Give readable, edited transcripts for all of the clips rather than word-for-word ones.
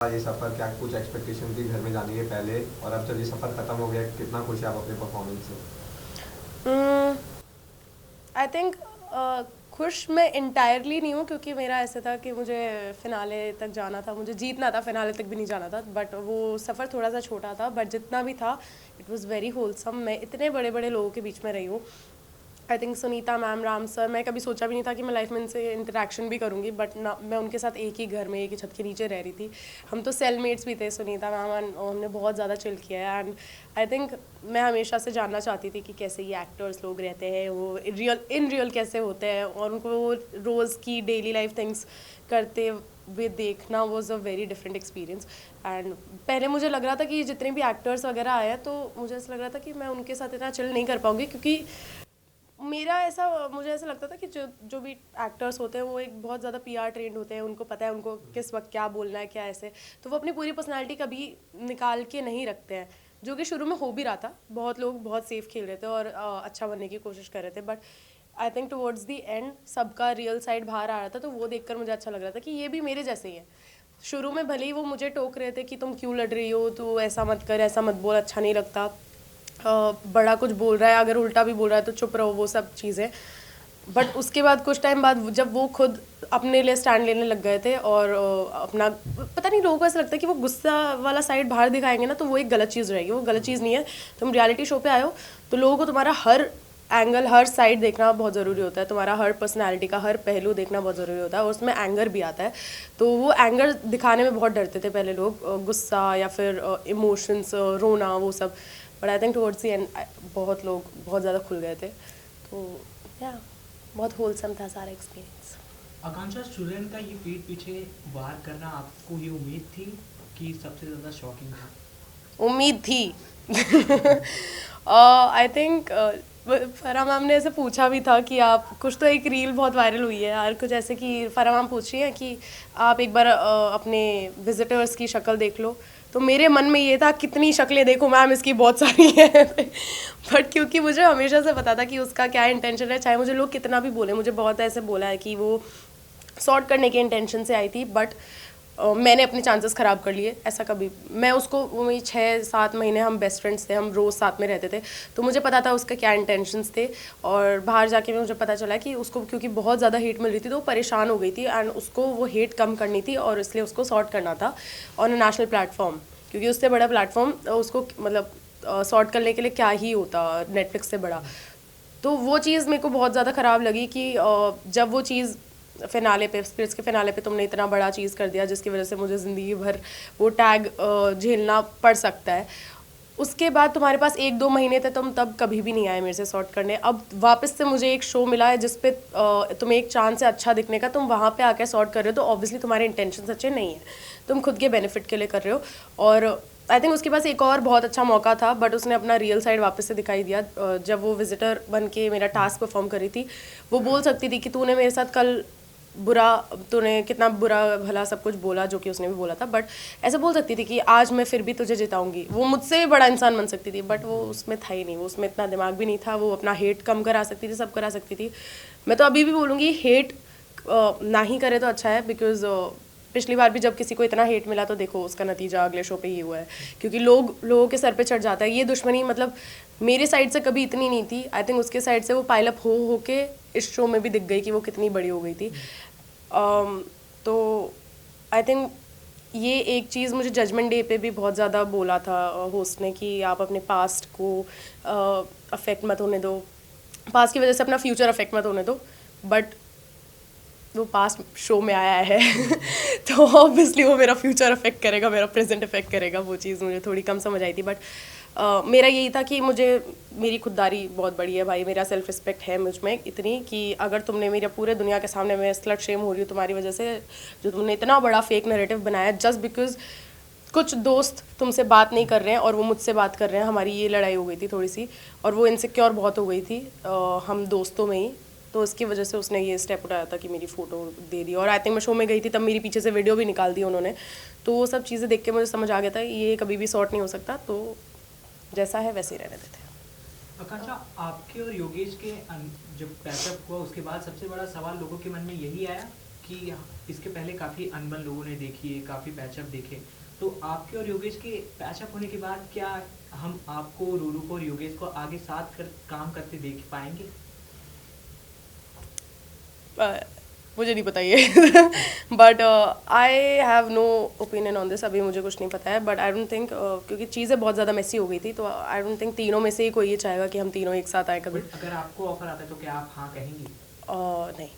ये सफ़र क्या कुछ एक्सपेक्टेशन थी घर में जाने के पहले, और अब जब ये सफ़र ख़त्म हो गया कितना खुश है आप अपने परफॉर्मेंस से? आई थिंक खुश मैं इंटायरली नहीं हूँ, क्योंकि मेरा ऐसा था कि मुझे फिनाले तक जाना था, मुझे जीतना था, फिनाले तक भी नहीं जाना था। बट वो सफ़र थोड़ा सा छोटा था, बट जितना भी था इट वाज़ वेरी होलसम। मैं इतने बड़े बड़े लोगों के बीच में रही हूँ। I think Sunita ma'am, Ram sir, मैं कभी सोचा भी नहीं था कि मैं लाइफ में इनसे इंटरेक्शन भी करूँगी, बट ना मैं उनके साथ एक ही घर में एक ही छत के नीचे रह रही थी। हम तो सेलमेट्स भी थे सुनीता मैम, एंड हमने बहुत ज़्यादा चिल किया है। एंड आई थिंक मैं हमेशा से जानना चाहती थी कि कैसे ये एक्टर्स लोग रहते हैं, वो इन रियल कैसे होते हैं, और उनको वो रोज़ की डेली लाइफ थिंग्स करते हुए देखना was a very different experience. And पहले मुझे लग रहा था कि जितने भी एक्टर्स वगैरह आए हैं, तो मुझे ऐसा लग रहा था कि मैं उनके साथ इतना चिल नहीं कर पाऊँगी, क्योंकि मुझे ऐसा लगता था कि जो जो भी एक्टर्स होते हैं वो एक बहुत ज़्यादा पीआर ट्रेंड होते हैं, उनको पता है उनको किस वक्त क्या बोलना है, क्या ऐसे। तो वो अपनी पूरी पर्सनालिटी कभी निकाल के नहीं रखते हैं, जो कि शुरू में हो भी रहा था। बहुत लोग बहुत सेफ खेल रहे थे और अच्छा बनने की कोशिश कर रहे थे, but I think towards the and सबका रियल साइड बाहर आ रहा था, तो वो देखकर मुझे अच्छा लग रहा था कि ये भी मेरे जैसे ही है। शुरू में भले ही वो मुझे टोक रहे थे कि तुम क्यों लड़ रही हो, तो ऐसा मत कर, ऐसा मत बोल, अच्छा नहीं लगता, बड़ा कुछ बोल रहा है, अगर उल्टा भी बोल रहा है तो चुप रहो, वो सब चीज़ें। बट उसके बाद कुछ टाइम बाद जब वो खुद अपने लिए स्टैंड लेने लग गए थे, और अपना पता नहीं, लोगों को ऐसा लगता है कि वो गुस्सा वाला साइड बाहर दिखाएंगे ना, तो वो एक गलत चीज़ रहेगी। वो गलत चीज़ नहीं है। तुम रियलिटी शो पे आए हो, तो लोगों को तुम्हारा हर एंगल, हर साइड देखना बहुत ज़रूरी होता है, तुम्हारा हर पर्सनैलिटी का हर पहलू देखना बहुत ज़रूरी होता है, और उसमें एंगर भी आता है। तो वो एंगर दिखाने में बहुत डरते थे पहले लोग, गुस्सा या फिर इमोशंस, रोना, वो सब। But I think towards the and बहुत लोग बहुत ज़्यादा खुल गए थे। तो या बहुत होलसम था सारा एक्सपीरियंस। आकांक्षा, स्टूडेंट का ये पीठ पीछे वार करना आपको ये उम्मीद थी कि सबसे ज़्यादा शॉकिंग था? उम्मीद थी। आई थिंक फरा मैम ने ऐसे पूछा भी था कि आप कुछ, तो एक रील बहुत वायरल हुई है यार, कुछ ऐसे कि फरा मैम पूछ रही हैं कि आप एक बार अपने विजिटर्स की शक्ल देख लो। तो मेरे मन में ये था, कितनी शक्लें देखो मैम, इसकी बहुत सारी हैं। बट क्योंकि मुझे हमेशा से पता था कि उसका क्या इंटेंशन है, चाहे मुझे लोग कितना भी बोले, मुझे बहुत ऐसे बोला है कि वो सॉर्ट करने के इंटेंशन से आई थी, बट मैंने अपने चांसेस ख़राब कर लिए। ऐसा कभी, मैं उसको, वो मेरी 6-7 महीने हम बेस्ट फ्रेंड्स थे, हम रोज़ साथ में रहते थे, तो मुझे पता था उसका क्या इंटेंशंस थे। और बाहर जाके मुझे पता चला कि उसको क्योंकि बहुत ज़्यादा हेट मिल रही थी, तो वो परेशान हो गई थी, एंड उसको वो हेट कम करनी थी, और इसलिए उसको सॉर्ट करना था ऑन अ नेशनल प्लेटफॉर्म, क्योंकि उससे बड़ा प्लेटफॉर्म उसको मतलब सॉर्ट करने के लिए क्या ही होता नेटफ्लिक्स से बड़ा। तो वो चीज़ मेरे को बहुत ज़्यादा ख़राब लगी कि जब वो चीज़ फिनाले पे, स्पिरिट्स के फिनाले पे तुमने इतना बड़ा चीज़ कर दिया, जिसकी वजह से मुझे ज़िंदगी भर वो टैग झेलना पड़ सकता है। उसके बाद तुम्हारे पास 1-2 महीने थे, तुम तब कभी भी नहीं आए मेरे से सॉर्ट करने। अब वापस से मुझे एक शो मिला है जिस पे तुम्हें एक चांस है अच्छा दिखने का, तुम वहाँ पे आकर सॉर्ट कर रहे हो, तो ऑब्वियसली तुम्हारे इंटेंशन अच्छे नहीं है, तुम खुद के बेनिफिट के लिए कर रहे हो। और आई थिंक उसके पास एक और बहुत अच्छा मौका था, बट उसने अपना रियल साइड वापस से दिखाई दिया। जब वो विजिटर बन के मेरा टास्क परफॉर्म कर रही थी, वो बोल सकती थी कि तूने मेरे साथ कल बुरा, तूने कितना बुरा भला सब कुछ बोला, जो कि उसने भी बोला था, बट ऐसे बोल सकती थी कि आज मैं फिर भी तुझे जिताऊंगी। वो मुझसे भी बड़ा इंसान बन सकती थी, बट वो उसमें था ही नहीं, वो उसमें इतना दिमाग भी नहीं था। वो अपना हेट कम करा सकती थी, सब करा सकती थी। मैं तो अभी भी बोलूँगी, हेट ना ही करे तो अच्छा है, बिकॉज पिछली बार भी जब किसी को इतना हेट मिला, तो देखो उसका नतीजा अगले शो पे ही हुआ है, क्योंकि लोगों के सर पे चढ़ जाता है ये दुश्मनी। मतलब मेरे साइड से कभी इतनी नहीं थी, आई थिंक उसके साइड से वो पाइल अप हो के इस शो में भी दिख गई कि वो कितनी बड़ी हो गई थी। तो आई थिंक ये एक चीज़ मुझे जजमेंट डे पे भी बहुत ज़्यादा बोला था होस्ट ने, कि आप अपने पास्ट को अफेक्ट मत होने दो, पास्ट की वजह से अपना फ्यूचर अफेक्ट मत होने दो। बट वो पास्ट शो में आया है तो ऑब्वियसली वो मेरा फ्यूचर अफेक्ट करेगा, मेरा प्रेजेंट अफेक्ट करेगा। वो चीज़ मुझे थोड़ी कम समझ आई थी, बट मेरा यही था कि मुझे, मेरी खुददारी बहुत बड़ी है भाई, मेरा सेल्फ रिस्पेक्ट है मुझ में इतनी कि अगर तुमने मेरे पूरे दुनिया के सामने, मैं स्लट शेम हो रही हूँ तुम्हारी वजह से, जो तुमने इतना बड़ा फेक नैरेटिव बनाया जस्ट बिकॉज कुछ दोस्त तुमसे बात नहीं कर रहे हैं और वो मुझसे बात कर रहे हैं। हमारी ये लड़ाई हो गई थी थोड़ी सी, और वो इनसिक्योर बहुत हो गई थी हम दोस्तों में ही, तो उसकी वजह से उसने ये स्टेप उठाया था कि मेरी फ़ोटो दे दी। और आई थिंक मैं शो में गई थी तब मेरी पीछे से वीडियो भी निकाल दी उन्होंने। तो वो सब चीज़ें देख के मुझे समझ आ गया था ये कभी भी सॉर्ट नहीं हो सकता, तो जैसा है वैसे ही रहने देते हैं। आकांक्षा, आपके और योगेश के जब पैचअप हुआ उसके बाद सबसे बड़ा सवाल लोगों के मन में यही आया कि इसके पहले काफ़ी अनबन लोगों ने देखी है, काफ़ी पैचअप देखे, तो आपके और योगेश के पैचअप होने के बाद क्या हम आपको, रूरू को और योगेश को आगे साथ काम करते देख पाएंगे? मुझे नहीं पता ये but I have no opinion on this, अभी मुझे कुछ नहीं पता है, बट आई डोंट थिंक, क्योंकि चीज़ें बहुत ज़्यादा मेसी हो गई थी, तो आई डोंट थिंक तीनों में से ही कोई ये चाहेगा कि हम तीनों एक साथ आए कभी। अगर आपको ऑफर आता है तो क्या आप हाँ कहेंगी? नहीं।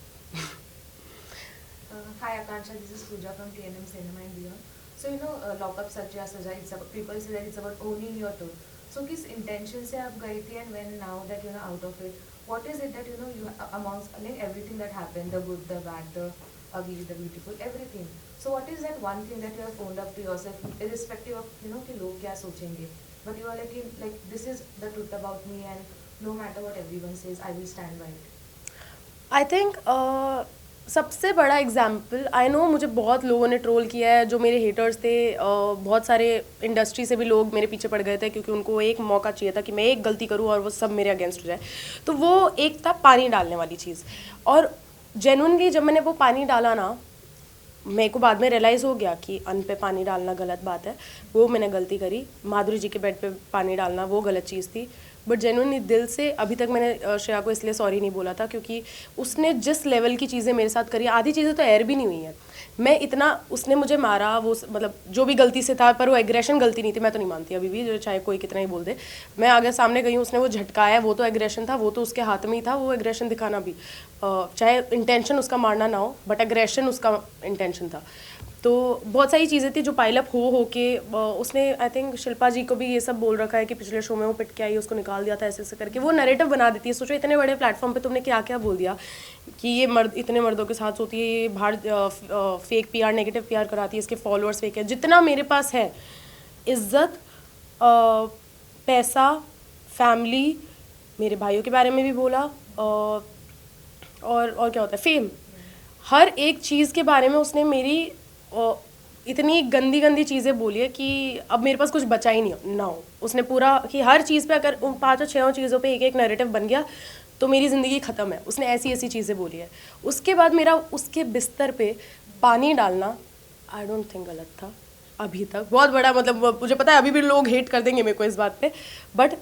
Hi Akansha, this is Pooja from TNM Cinema and Beyond. So Lock Up Satya Saja, it's about, people say that it's about owning your truth. So किस intention से आप गई थी, and when now that out of it, what is it that you amongst like everything that happened, the good, the bad, the ugly, the beautiful, everything. So what is that one thing that you have owned up to yourself, irrespective of कि लोग क्या सोचेंगे, but you are like this is the truth about me, and no matter what everyone says, I will stand by it. I think सबसे बड़ा example, I know मुझे बहुत लोगों ने ट्रोल किया है, जो मेरे हेटर्स थे, बहुत सारे इंडस्ट्री से भी लोग मेरे पीछे पड़ गए थे, क्योंकि उनको एक मौका चाहिए था कि मैं एक गलती करूं और वो सब मेरे अगेंस्ट हो जाए। तो वो एक था पानी डालने वाली चीज़, और जेन्युइनली जब मैंने वो पानी डाला ना, मेरे को बाद में रियलाइज़ हो गया कि अन्न पे पानी डालना गलत बात है, वो मैंने गलती करी। माधुरी जी के बेड पे पानी डालना वो गलत चीज़ थी, बट जेन्युइनली दिल से अभी तक मैंने श्रेया को इसलिए सॉरी नहीं बोला था, क्योंकि उसने जिस लेवल की चीज़ें मेरे साथ करी, आधी चीज़ें तो एयर भी नहीं हुई हैं। मैं इतना, उसने मुझे मारा, वो मतलब जो भी गलती से था, पर वो एग्रेशन गलती नहीं थी, मैं तो नहीं मानती अभी भी, जो चाहे कोई कितना ही बोल दे। मैं आगे सामने गई हूँ, उसने वो झटकाया, वो तो एग्रेशन था, वो तो उसके हाथ में ही था, वो एग्रेशन दिखाना भी, चाहे इंटेंशन उसका मारना ना हो, बट एग्रेशन उसका इंटेंशन था। तो बहुत सारी चीज़ें थी जो पाइल अप हो के उसने, आई थिंक शिल्पा जी को भी ये सब बोल रखा है कि पिछले शो में वो पिट के आई, उसको निकाल दिया था, ऐसे ऐसे करके वो नैरेटिव बना देती है। सोचो इतने बड़े प्लेटफॉर्म पे तुमने क्या क्या बोल दिया कि ये मर्द इतने मर्दों के साथ सोती है, ये बाहर फेक पीआर, नेगेटिव पीआर कराती है, इसके फॉलोअर्स फेक है। जितना मेरे पास है इज्जत, पैसा, फैमिली, मेरे भाइयों के बारे में भी बोला, और क्या होता है, फेम, हर एक चीज़ के बारे में उसने मेरी इतनी गंदी गंदी चीज़ें बोली है कि अब मेरे पास कुछ बचा ही नहीं ना हो। उसने पूरा कि हर चीज़ पे अगर उन 5-6 चीज़ों पे एक एक नैरेटिव बन गया तो मेरी ज़िंदगी ख़त्म है। उसने ऐसी ऐसी चीज़ें बोली है। उसके बाद मेरा उसके बिस्तर पे पानी डालना आई डोंट थिंक गलत था अभी तक। बहुत बड़ा, मतलब मुझे पता है अभी भी लोग हेट कर देंगे मेरे को इस बात पे, बट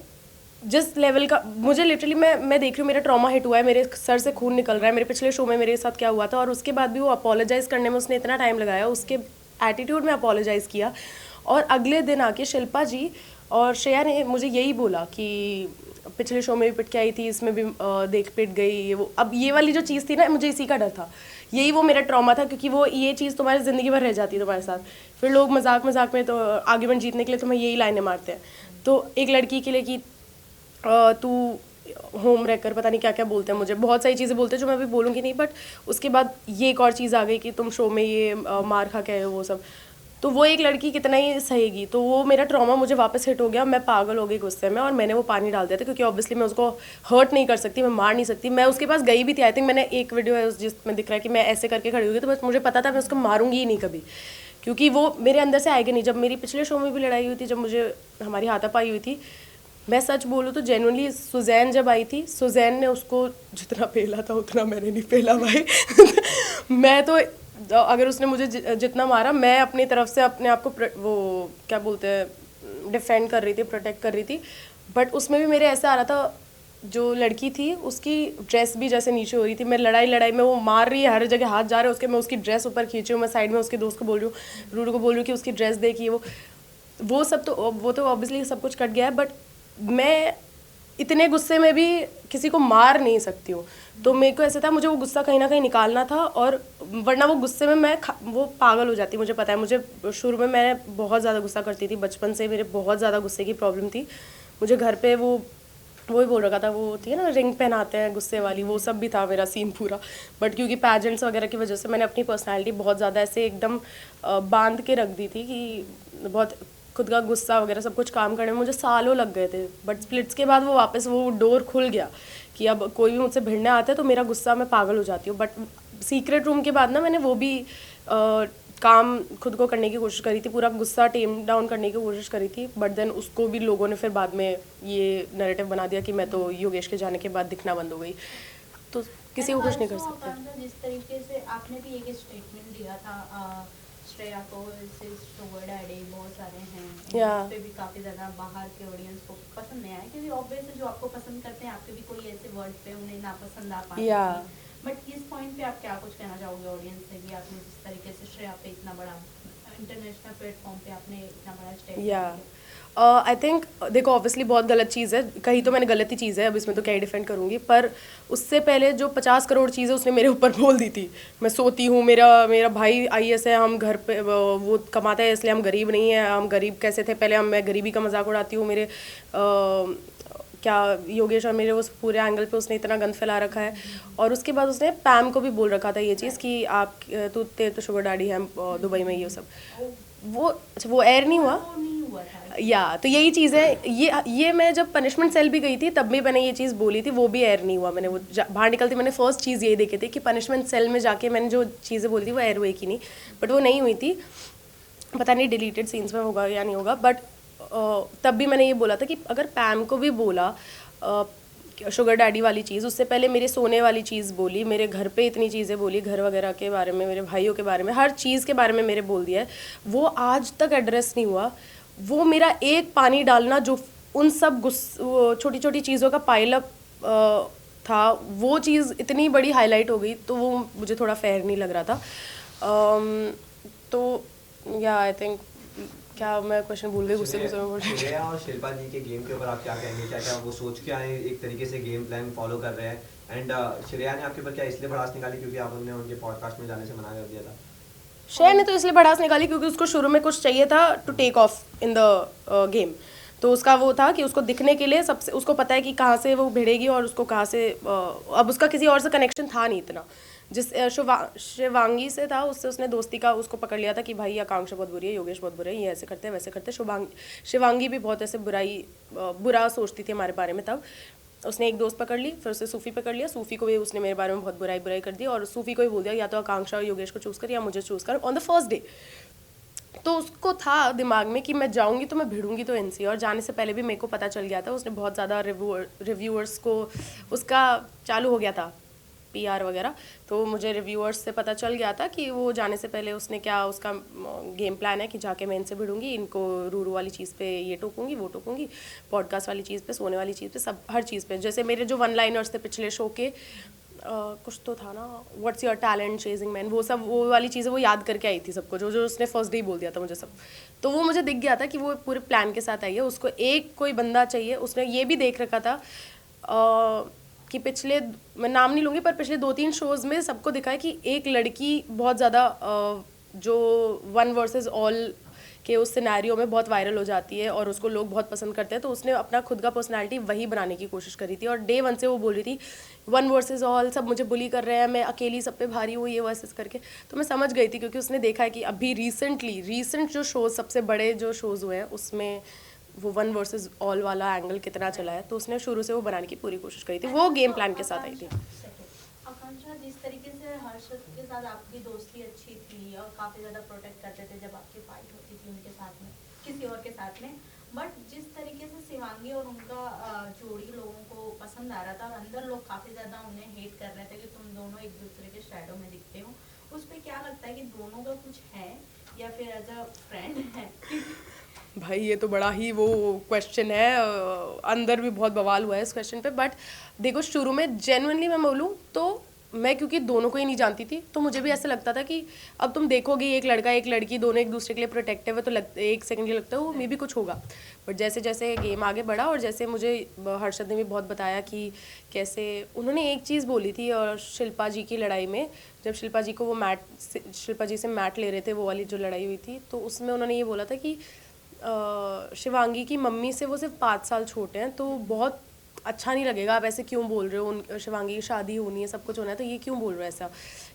जिस लेवल का मुझे लिटरली मैं देख रही हूँ, मेरा ट्रॉमा हिट हुआ है, मेरे सर से खून निकल रहा है। मेरे पिछले शो में मेरे साथ क्या हुआ था, और उसके बाद भी वो अपोलोजाइज़ करने में उसने इतना टाइम लगाया, उसके एटीट्यूड में अपोलोजाइज़ किया। और अगले दिन आके शिल्पा जी और श्रेया ने मुझे यही बोला कि पिछले शो में भी पिट के आई थी, इसमें भी देख पिट गई, ये वो। अब ये वाली जो चीज़ थी ना, मुझे इसी का डर था, यही वो मेरा ट्रॉमा था, क्योंकि वो ये चीज़ तुम्हारी ज़िंदगी भर रह जाती है तुम्हारे साथ। फिर लोग मजाक मजाक में तो आर्ग्यूमेंट जीतने के लिए तुम्हें यही लाइनें मारते हैं। तो एक लड़की के लिए कि तू होम रहकर पता नहीं क्या क्या बोलते हैं, मुझे बहुत सारी चीज़ें बोलते हैं जो मैं अभी बोलूँगी नहीं, बट उसके बाद ये एक और चीज़ आ गई कि तुम शो में ये मार खा के आए हो, वो सब। तो वो एक लड़की कितना ही सहेगी। तो वो मेरा ट्रॉमा मुझे वापस हिट हो गया, मैं पागल हो गई गुस्से में, और मैंने वो पानी डाल दिया था, क्योंकि ऑब्वियसली मैं उसको हर्ट नहीं कर सकती, मैं मार नहीं सकती। मैं उसके पास गई भी थी, आई थिंक मैंने एक वीडियो है जिसमें दिख रहा है कि मैं ऐसे करके खड़ी हुई, तो बस मुझे पता था मैं उसको मारूंगी ही नहीं कभी, क्योंकि वो मेरे अंदर से आएगा नहीं। जब मेरी पिछले शो में भी लड़ाई हुई थी, जब मुझे हमारी हाथापाई हुई थी, मैं सच बोलूँ तो जेन्युइनली सुजैन जब आई थी, सुजैन ने उसको जितना पेला था उतना मैंने नहीं पेला भाई मैं तो अगर उसने मुझे जितना मारा, मैं अपनी तरफ से अपने आप को वो क्या बोलते हैं डिफेंड कर रही थी, प्रोटेक्ट कर रही थी। बट उसमें भी मेरे ऐसा आ रहा था, जो लड़की थी उसकी ड्रेस भी जैसे नीचे हो रही थी। मैं लड़ाई में वो मार रही है, हर जगह हाथ जा रहे हैं उसके, मैं उसकी ड्रेस ऊपर खींची हूँ, मैं साइड में उसके दोस्त को बोल रही हूँ, रूडू को बोल रही हूँ कि उसकी ड्रेस देखिए। वो सब तो वो तो ऑब्वियसली सब कुछ कट गया है, बट मैं इतने गुस्से में भी किसी को मार नहीं सकती हूँ। तो मेरे को ऐसा था, मुझे वो गुस्सा कहीं ना कहीं निकालना था, और वरना वो गुस्से में वो पागल हो जाती। मुझे पता है, मुझे शुरू में मैं बहुत ज़्यादा गुस्सा करती थी, बचपन से मेरे बहुत ज़्यादा गुस्से की प्रॉब्लम थी। मुझे घर पे वो ही बोल रखा था, वो थी ना रिंग पहनाते हैं गुस्से वाली, वो सब भी था मेरा सीन पूरा। बट क्योंकि पैजेंट्स वगैरह की वजह से मैंने अपनी पर्सनैलिटी बहुत ज़्यादा ऐसे एकदम बांध के रख दी थी कि बहुत खुद का गुस्सा वगैरह सब कुछ काम करने में मुझे सालों लग गए थे। बट स्प्लिट्स के बाद वो वापस वो डोर खुल गया कि अब कोई भी मुझसे भिड़ने आता है तो मेरा गुस्सा, मैं पागल हो जाती हूँ। बट सीक्रेट रूम के बाद ना मैंने वो भी काम खुद को करने की कोशिश करी थी, पूरा गुस्सा टेम डाउन करने की कोशिश करी थी। बट देन उसको भी लोगों ने फिर बाद में ये नैरेटिव बना दिया कि मैं तो योगेश के जाने के बाद दिखना बंद हो गई। तो किसी को खुश नहीं कर also, सकते। आकांक्षा, जिस तरीके से आपने भी एक स्टेटमेंट दिया था श्रेया को, शुगर डैडी बहुत सारे हैं, Yeah. उस पे भी काफ़ी ज़्यादा बाहर के ऑडियंस को पसंद नहीं आया, क्योंकि ऑब्वियसली जो आपको पसंद करते हैं आपके भी कोई ऐसे वर्ड पे उन्हें नापसंद आ पाते Yeah. हैं। बट इस पॉइंट पे आप क्या कुछ कहना चाहोगे ऑडियंस से कि आपने जिस तरीके से श्रेया पे इतना बड़ा इंटरनेशनल प्लेटफॉर्म पे आपने इतना बड़ा स्टेप या आई थिंक देखो ऑब्वियसली बहुत गलत चीज़ है, कही तो मैंने गलत ही चीज़ है, अब इसमें तो क्या ही डिफेंड करूँगी, पर उससे पहले जो 50 करोड़ चीज़ें उसने मेरे ऊपर बोल दी थी। मैं सोती हूँ, मेरा मेरा भाई आईएएस है, हम घर पे वो कमाता है इसलिए हम गरीब नहीं हैं, हम गरीब कैसे थे पहले, मैं गरीबी का मजाक उड़ाती हूँ, मेरे क्या योगेश और मेरे उस पूरे एंगल पे उसने इतना गंद फैला रखा है। और उसके बाद उसने पैम को भी बोल रखा था ये चीज़ कि आप तेरे तो शुगर डैडी है दुबई में, ये सब वो अच्छा वो एयर नहीं हुआ वो नहीं हुआ था। या तो यही चीज़ है, ये मैं जब पनिशमेंट सेल भी गई थी तब भी मैंने ये चीज़ बोली थी, वो भी एयर नहीं हुआ। मैंने वो बाहर निकलती मैंने फर्स्ट चीज़ यही देखी थी कि पनिशमेंट सेल में जाके मैंने जो चीज़ें बोली थी वो एयर हुई कि नहीं, बट वो नहीं हुई थी। पता नहीं डिलीटेड सीन्स में होगा या नहीं होगा, बट तब भी मैंने ये बोला था कि अगर पैम को भी बोला शुगर डैडी वाली चीज़, उससे पहले मेरे सोने वाली चीज़ बोली, मेरे घर पे इतनी चीज़ें बोली, घर वगैरह के बारे में, मेरे भाइयों के बारे में, हर चीज़ के बारे में मेरे बोल दिया है, वो आज तक एड्रेस नहीं हुआ। वो मेरा एक पानी डालना जो उन सब छोटी छोटी चीज़ों का पाइलअप था, वो चीज़ इतनी बड़ी हाईलाइट हो गई, तो वो मुझे थोड़ा फेयर नहीं लग रहा था। तो या आई थिंक क्या मैं क्वेश्चन भूल गई, गुस्से गुस्से में बोल रही हूँ। श्रेया और शिल्पा जी के गेम के ऊपर आप क्या कहेंगे? क्या क्या वो सोच के आए, एक तरीके से गेम प्लान फॉलो कर रहे हैं? एंड श्रेया ने आपके ऊपर क्या इसलिए भड़ास निकाली क्योंकि आपने उनके पॉडकास्ट में जाने से मना कर दिया था? श्रेया ने तो इसलिए भड़ास निकाली क्योंकि उसको शुरू में कुछ चाहिए था to take off in the game. तो उसका वो था कि उसको दिखने के लिए सबसे, उसको पता है कि कहाँ से वो भिड़ेगी और उसको कहाँ से अब उसका किसी और से कनेक्शन था नहीं इतना। जिस शिवांगी से था, उससे उसने दोस्ती का उसको पकड़ लिया था कि भाई आकांक्षा बहुत बुरी है, योगेश बहुत बुरे हैं, ये ऐसे करते हैं वैसे करते हैं। शिवांगी भी बहुत ऐसे बुरा सोचती थी हमारे बारे में। तब उसने एक दोस्त पकड़ ली, फिर उससे सूफ़ी पकड़ लिया, सूफ़ी को भी उसने मेरे बारे में बहुत बुराई कर दी और सूफ़ी को भी बोल दिया या तो आकांक्षा और योगेश को चूज़ कर या मुझे चूज़ कर ऑन द फर्स्ट डे। तो उसको था दिमाग में कि मैं जाऊंगी तो मैं भिड़ूंगी तो इनसे, और जाने से पहले भी मेरे को पता चल गया था, उसने बहुत ज़्यादा रिव्यूअर्स को उसका चालू हो गया था PR वगैरह, तो मुझे रिव्यूअर्स से पता चल गया था कि वो जाने से पहले उसने क्या उसका गेम प्लान है कि जाके मैं इनसे भिड़ूंगी, इनको रूरू वाली चीज़ पे ये टोकूंगी वो टोकूंगी, पॉडकास्ट वाली चीज़ पे, सोने वाली चीज़ पे, सब हर चीज़ पे। जैसे मेरे जो 1 लाइनर्स थे पिछले शो के, कुछ तो था ना, what's your talent, chasing man, वो सब वो वाली चीज़ें वो याद करके आई थी सबको, जो उसने फर्स्ट डे ही बोल दिया था मुझे सब। तो वो मुझे दिख गया था कि वो पूरे प्लान के साथ आई है, उसको एक कोई बंदा चाहिए। उसने ये भी देख रखा था कि पिछले, मैं नाम नहीं लूँगी, पर पिछले 2-3 शोज़ में सबको दिखा है कि एक लड़की बहुत ज़्यादा जो 1 वर्सेस ऑल के उस सिनेरियो में बहुत वायरल हो जाती है और उसको लोग बहुत पसंद करते हैं, तो उसने अपना खुद का पर्सनालिटी वही बनाने की कोशिश करी थी। और डे 1 से वो बोल रही थी 1 वर्सेस ऑल, सब मुझे बुली कर रहे हैं, मैं अकेली सब पे भारी हूँ, ये वर्सेस करके। तो मैं समझ गई थी क्योंकि उसने देखा है कि अभी रिसेंट जो शोज़, सबसे बड़े जो शोज़ हुए हैं उसमें वो 1 वर्सेस ऑल वाला एंगल कितना चला है, तो उसने शुरू से वो बनाने की पूरी कोशिश करी थी, वो गेम प्लान के साथ आई थी। आकांक्षा, जिस तरीके से हर्षद के साथ आपकी दोस्ती अच्छी थी और काफ़ी ज़्यादा प्रोटेक्ट करते थे जब आपकी फाइट होती थी उनके साथ में, किसी और के साथ में, बट जिस तरीके से शिवांगी और उनका जोड़ी लोगों को पसंद आ रहा था और अंदर लोग काफ़ी ज़्यादा उन्हें हेट कर रहे थे कि तुम दोनों एक दूसरे के शैडो में दिखते हो, उस पर क्या लगता है कि दोनों का कुछ है या फिर एज अ फ्रेंड है? भाई ये तो बड़ा ही वो क्वेश्चन है, अंदर भी बहुत बवाल हुआ है इस क्वेश्चन पे। बट देखो, शुरू में जेन्युइनली मैं बोलूँ तो मैं क्योंकि दोनों को ही नहीं जानती थी, तो मुझे भी ऐसा लगता था कि अब तुम देखोगे एक लड़का एक लड़की दोनों एक दूसरे के लिए प्रोटेक्टिव है, तो एक सेकंड के लिए लगता है वो मे भी कुछ होगा। बट जैसे जैसे गेम आगे बढ़ा और जैसे मुझे हर्षद ने भी बहुत बताया कि कैसे उन्होंने एक चीज़ बोली थी और शिल्पा जी की लड़ाई में, जब शिल्पा जी को वो शिल्पा जी से मैट ले रहे थे, वो वाली जो लड़ाई हुई थी, तो उसमें उन्होंने ये बोला था कि शिवांगी की मम्मी से वो सिर्फ 5 साल छोटे हैं, तो बहुत अच्छा नहीं लगेगा, आप ऐसे क्यों बोल रहे हो, उन शिवांगी की शादी होनी है, सब कुछ होना है, तो ये क्यों बोल रहे हो ऐसा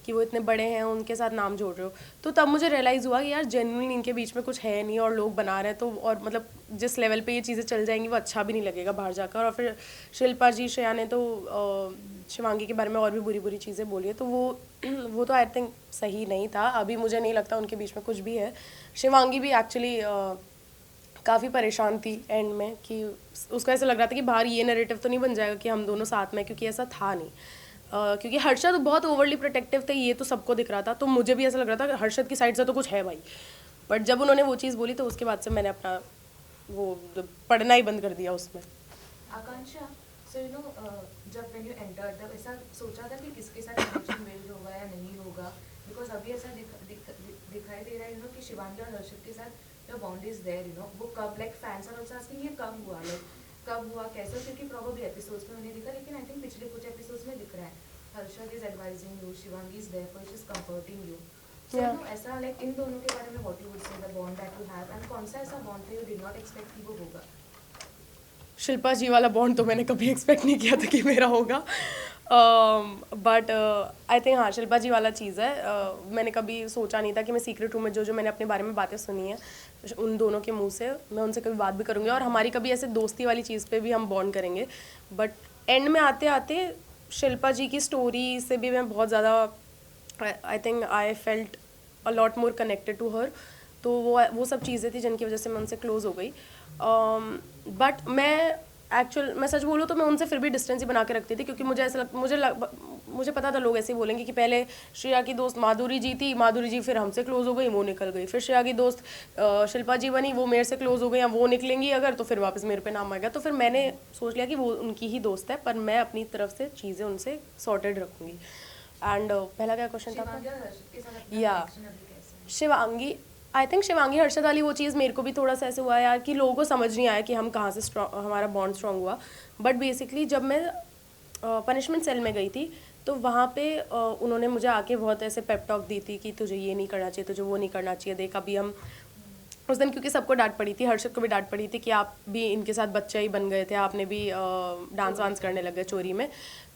कि वो इतने बड़े हैं उनके साथ नाम जोड़ रहे हो। तो तब मुझे रियलाइज़ हुआ कि यार जेन्युइनली इनके बीच में कुछ है नहीं और लोग बना रहे हैं, तो और मतलब जिस लेवल पे ये चीज़ें चल जाएंगी वो अच्छा भी नहीं लगेगा बाहर जाकर। और फिर शिल्पा जी श्रेया ने तो शिवांगी के बारे में और भी बुरी बुरी चीज़ें बोली है, तो वो तो आई थिंक सही नहीं था। अभी मुझे नहीं लगता उनके बीच में कुछ भी है। शिवांगी भी एक्चुअली काफ़ी परेशान थी एंड में कि उसको ऐसा लग रहा था कि बाहर ये नैरेटिव तो नहीं बन जाएगा कि हम दोनों साथ में, क्योंकि ऐसा था नहीं। क्योंकि हर्षद बहुत ओवरली प्रोटेक्टिव थे, ये तो सबको दिख रहा था, तो मुझे भी ऐसा लग रहा था कि हर्षद की साइड से तो कुछ है भाई। बट जब उन्होंने वो चीज़ बोली तो उसके बाद से मैंने अपना वो पढ़ना ही बंद कर दिया उसमें। आकांक्षा, so you know, जब when you entered तब ऐसा सोचा था कि किसके साथ connection build होगा या नहीं होगा? Because अभी ऐसा दिखाई दे रहा है, you know, कि शिवांगी और हर्षद के साथ your bond is there, you know, वो कब, like fans are also asking ये कब हुआ, like कब हुआ, कैसे? क्योंकि probably episodes में उन्हें दिखा, लेकिन I think पिछले कुछ episodes में दिख रहा है, Harshad is advising you, Shivangi is there for you, she's comforting you. So you know, ऐसा like इन दोनों के बारे में what you would say, the bond that you have, and कौन सा ऐसा bond था you did not expect कि वो होगा? शिल्पा जी वाला बॉन्ड तो मैंने कभी एक्सपेक्ट नहीं किया था कि मेरा होगा, बट आई थिंक हाँ शिल्पा जी वाला चीज़ है। मैंने कभी सोचा नहीं था कि मैं सीक्रेट रूम में जो जो मैंने अपने बारे में बातें सुनी है उन दोनों के मुंह से मैं उनसे कभी बात भी करूँगी और हमारी कभी ऐसे दोस्ती वाली चीज़ पे भी हम बॉन्ड करेंगे। बट एंड में आते आते शिल्पा जी की स्टोरी से भी मैं बहुत ज़्यादा I think I felt a lot more connected to her, तो वो सब चीज़ें थी जिनकी वजह से मैं उनसे क्लोज़ हो गई। बट मैं सच बोलूँ तो मैं उनसे फिर भी डिस्टेंस ही बना के रखती थी, क्योंकि मुझे ऐसा मुझे पता था लोग ऐसे ही बोलेंगे कि पहले श्रेया की दोस्त माधुरी जी थी, माधुरी जी फिर हमसे क्लोज़ हो गई, वो निकल गई, फिर श्रेया की दोस्त शिल्पा जी बनी, वो मेरे से क्लोज़ हो गई, या वो निकलेंगी अगर तो फिर वापस मेरे पे नाम आएगा। तो फिर मैंने सोच लिया कि वो उनकी ही दोस्त है, पर मैं अपनी तरफ से चीज़ें उनसे सॉर्टेड रखूँगी। एंड पहला क्या क्वेश्चन था? शिवांगी और हर्षद के साथ अपना या connection अभी कैसा है? शिवांगी, आई थिंक शिवांगी हर्षद वाली वो चीज़ मेरे को भी थोड़ा सा ऐसे हुआ यार कि लोगों को समझ नहीं आया कि हम कहाँ से हमारा बॉन्ड स्ट्रॉन्ग हुआ। बट बेसिकली जब मैं पनिशमेंट सेल में गई थी तो वहाँ पे उन्होंने मुझे आके बहुत ऐसे पेप टॉक दी थी कि तुझे ये नहीं करना चाहिए, तुझे वो नहीं करना चाहिए, देख अभी हम उस दिन क्योंकि सबको डांट पड़ी थी, हर्षद को भी डांट पड़ी थी कि आप भी इनके साथ बच्चे ही बन गए थे, आपने भी डांस वांस करने लग गए चोरी में।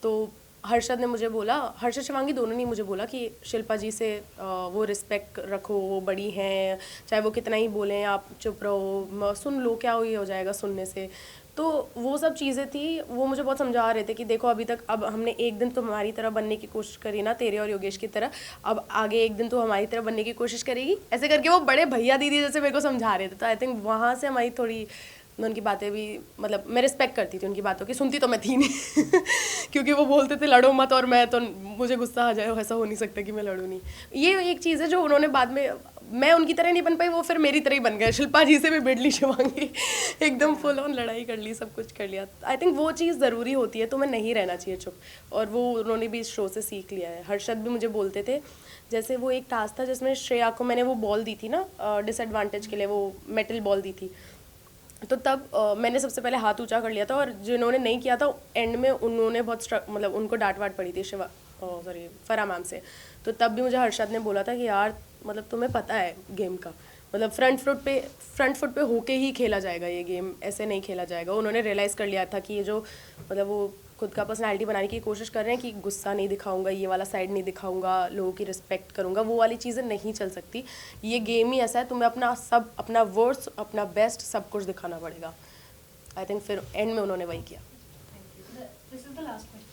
तो हर्षद ने मुझे बोला, हर्षद शिवांगी दोनों ने मुझे बोला कि शिल्पा जी से वो रिस्पेक्ट रखो, वो बड़ी हैं, चाहे वो कितना ही बोलें आप चुप रहो, सुन लो, क्या हो जाएगा सुनने से। तो वो सब चीज़ें थी, वो मुझे बहुत समझा रहे थे कि देखो अभी तक अब हमने एक दिन तुम्हारी तरह बनने की कोशिश करी ना, तेरे और योगेश की तरह, अब आगे एक दिन तो हमारी तरह बनने की कोशिश करेगी, ऐसे करके वो बड़े भैया दीदी जैसे मेरे को समझा रहे थे। तो आई थिंक वहाँ से हमारी थोड़ी, मैं उनकी बातें भी मतलब मैं रिस्पेक्ट करती थी उनकी बातों की, सुनती तो मैं थी नहीं क्योंकि वो बोलते थे लड़ो मत, और मैं तो मुझे गुस्सा आ जाए, ऐसा हो नहीं सकता कि मैं लड़ूँ नहीं। ये एक चीज़ है जो उन्होंने बाद में, मैं उनकी तरह नहीं बन पाई, वो फिर मेरी तरह ही बन गए, शिल्पा जी से भी भिड़ ली शिवांगी एकदम फुल ऑन लड़ाई कर ली, सब कुछ कर लिया। आई थिंक वो चीज़ ज़रूरी होती है, तो मैं नहीं रहना चाहिए चुप, और वो उन्होंने भी इस शो से सीख लिया है। हर्षद भी मुझे बोलते थे, जैसे वो एक टास्क था जिसमें श्रेया को मैंने वो बॉल दी थी ना डिसएडवांटेज के लिए, वो मेटल बॉल दी थी, तो तब मैंने सबसे पहले हाथ ऊंचा कर लिया था, और जिन्होंने नहीं किया था एंड में उन्होंने बहुत मतलब उनको डांट वाट पड़ी थी फरा मैम से। तो तब भी मुझे हर्षद ने बोला था कि यार मतलब तुम्हें पता है गेम का, मतलब फ्रंट फुट पे होके ही खेला जाएगा ये गेम, ऐसे नहीं खेला जाएगा। उन्होंने रियलाइज़ कर लिया था कि ये जो मतलब वो खुद का पर्सनालिटी बनाने की कोशिश कर रहे हैं कि गुस्सा नहीं दिखाऊंगा, ये वाला साइड नहीं दिखाऊंगा, लोगों की रिस्पेक्ट करूंगा, वो वाली चीज़ें नहीं चल सकती। ये गेम ही ऐसा है, तुम्हें अपना वर्स्ट, अपना बेस्ट सब कुछ दिखाना पड़ेगा। आई थिंक फिर एंड में उन्होंने वही किया। This is the last question.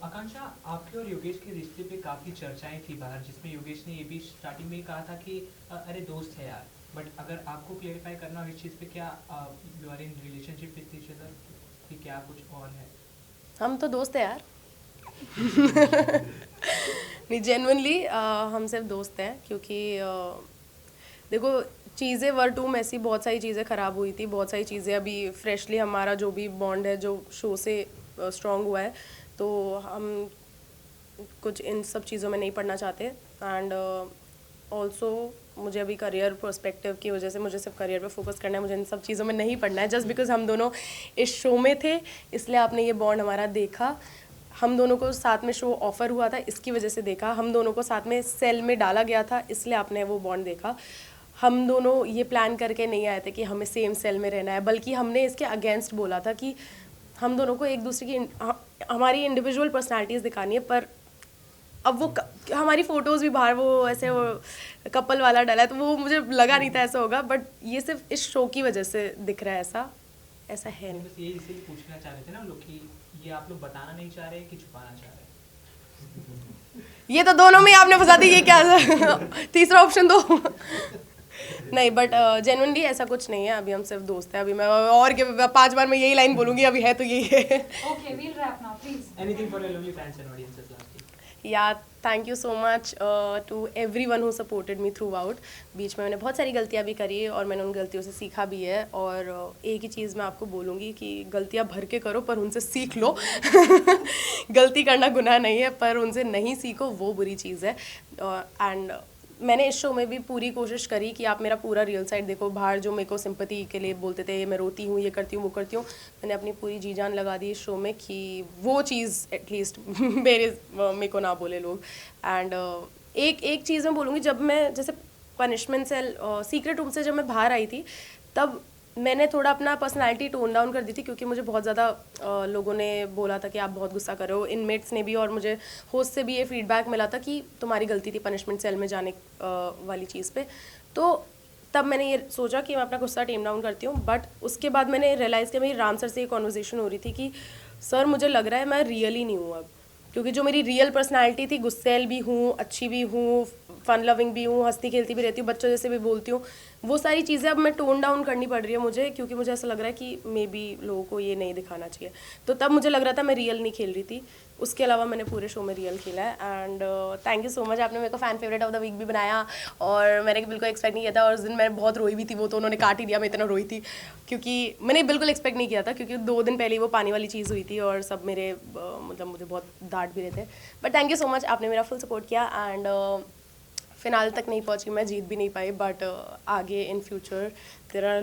Akanksha, आपके और योगेश के रिश्ते पे काफ़ी चर्चाएं थी बाहर, जिसमें योगेश ने ये भी स्टार्टिंग में कहा था कि अरे दोस्त है यार, बट अगर आपको क्लेरिफाई करना हो इस चीज़ पे, क्या you are in relationship with each other, कि क्या कुछ और है? हम तो दोस्त हैं यार नहीं जेन्युइनली हम सिर्फ दोस्त हैं, क्योंकि देखो चीज़ें वर टू मैसी, बहुत सारी चीज़ें ख़राब हुई थी, बहुत सारी चीज़ें अभी फ्रेशली हमारा जो भी बॉन्ड है जो शो से स्ट्रॉन्ग हुआ है, तो हम कुछ इन सब चीज़ों में नहीं पढ़ना चाहते। एंड ऑल्सो मुझे अभी करियर पर्सपेक्टिव की वजह से मुझे सिर्फ करियर पे फोकस करना है, मुझे इन सब चीज़ों में नहीं पढ़ना है। जस्ट बिकॉज हम दोनों इस शो में थे इसलिए आपने ये बॉन्ड हमारा देखा, हम दोनों को साथ में शो ऑफर हुआ था इसकी वजह से देखा, हम दोनों को साथ में सेल में डाला गया था इसलिए आपने वो बॉन्ड देखा। हम दोनों ये प्लान करके नहीं आए थे कि हमें सेम सेल में रहना है, बल्कि हमने इसके अगेंस्ट बोला था कि हम दोनों को एक दूसरे की हमारी इंडिविजुअल पर्सनालिटीज़ दिखानी है। पर अब वो हमारी फ़ोटोज़ भी बाहर वो ऐसे वो कपल वाला डाला है, तो वो मुझे लगा नहीं था ऐसा होगा, बट ये सिर्फ इस शो की वजह से दिख रहा है, ऐसा है नहीं। बस ये इसीलिए पूछना चाह रहे थे ना लोग कि ये आप लोग बताना नहीं चाह रहे कि छुपाना चाह रहे हैं? ये तो दोनों में आपने फंसा दी, ये क्या तीसरा ऑप्शन दो नहीं, बट जेन्युइनली ऐसा कुछ नहीं है, अभी हम सिर्फ दोस्त हैं। अभी मैं और 5 बार मैं यही लाइन बोलूँगी, अभी है तो यही है। Okay, we'll wrap now, please. Anything for your lovely fans and audiences? या thank you so much to everyone who supported me throughout. बीच में मैंने बहुत सारी गलतियाँ भी करी और मैंने उन गलतियों से सीखा भी है, और एक ही चीज़ मैं आपको बोलूँगी कि गलतियाँ भर के करो पर उनसे सीख लो। गलती करना गुनाह नहीं है, पर उनसे नहीं सीखो वो बुरी चीज़ है। एंड मैंने इस शो में भी पूरी कोशिश करी कि आप मेरा पूरा रियल साइड देखो। बाहर जो मेरे को सिंपैथी के लिए बोलते थे, मैं रोती हूँ, ये करती हूँ, वो करती हूँ, मैंने अपनी पूरी जी जान लगा दी इस शो में कि वो चीज़ एटलीस्ट मेरे को ना बोले लोग। एंड एक चीज़ मैं बोलूँगी, जब मैं जैसे पनिशमेंट सेल सीक्रेट रूम से जब मैं बाहर आई थी, तब मैंने थोड़ा अपना पर्सनालिटी टोन डाउन कर दी थी, क्योंकि मुझे बहुत ज़्यादा लोगों ने बोला था कि आप बहुत गुस्सा कर रहे हो, इनमेट्स ने भी, और मुझे होस्ट से भी ये फीडबैक मिला था कि तुम्हारी गलती थी पनिशमेंट सेल में जाने वाली चीज़ पे। तो तब मैंने ये सोचा कि मैं अपना गुस्सा टेम डाउन करती हूँ। बट उसके बाद मैंने रियलाइज़ किया, मेरी राम सर से ये कॉन्वर्जेसन हो रही थी कि सर मुझे लग रहा है मैं रियल ही नहीं हूँ अब, क्योंकि जो मेरी रियल पर्सनालिटी थी, गुस्सैल भी हूँ, अच्छी भी हूँ, फन लविंग भी हूँ, हंसती खेलती भी रहती हूँ, बच्चों जैसे भी बोलती हूँ, वो सारी चीज़ें अब मैं टोन डाउन करनी पड़ रही है मुझे, क्योंकि मुझे ऐसा लग रहा है कि मे बी लोगों को ये नहीं दिखाना चाहिए। तो तब मुझे लग रहा था मैं रियल नहीं खेल रही थी। उसके अलावा मैंने पूरे शो में रियल खेला है। And thank you so much, आपने मेरे को fan favourite of the week भी बनाया, और मैंने बिल्कुल एक्सपेक्ट नहीं किया था। और उस दिन मैं बहुत रोई भी थी, वो तो उन्होंने काट ही दिया, मैं इतना रोई थी, क्योंकि मैंने बिल्कुल एक्सपेक्ट नहीं किया था, क्योंकि 2 दिन पहले ही वो पानी वाली चीज़ हुई थी और सब मेरे मतलब मुझे बहुत डांट भी रहे थे। But thank you so much, आपने मेरा फुल सपोर्ट किया। एंड फिनाल तक नहीं पहुंची मैं, जीत भी नहीं पाई, बट आगे in future there are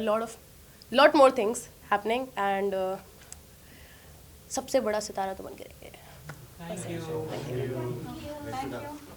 lot more things happening, and सबसे बड़ा सितारा तो बन के रहेंगे। Thank you. Thank you.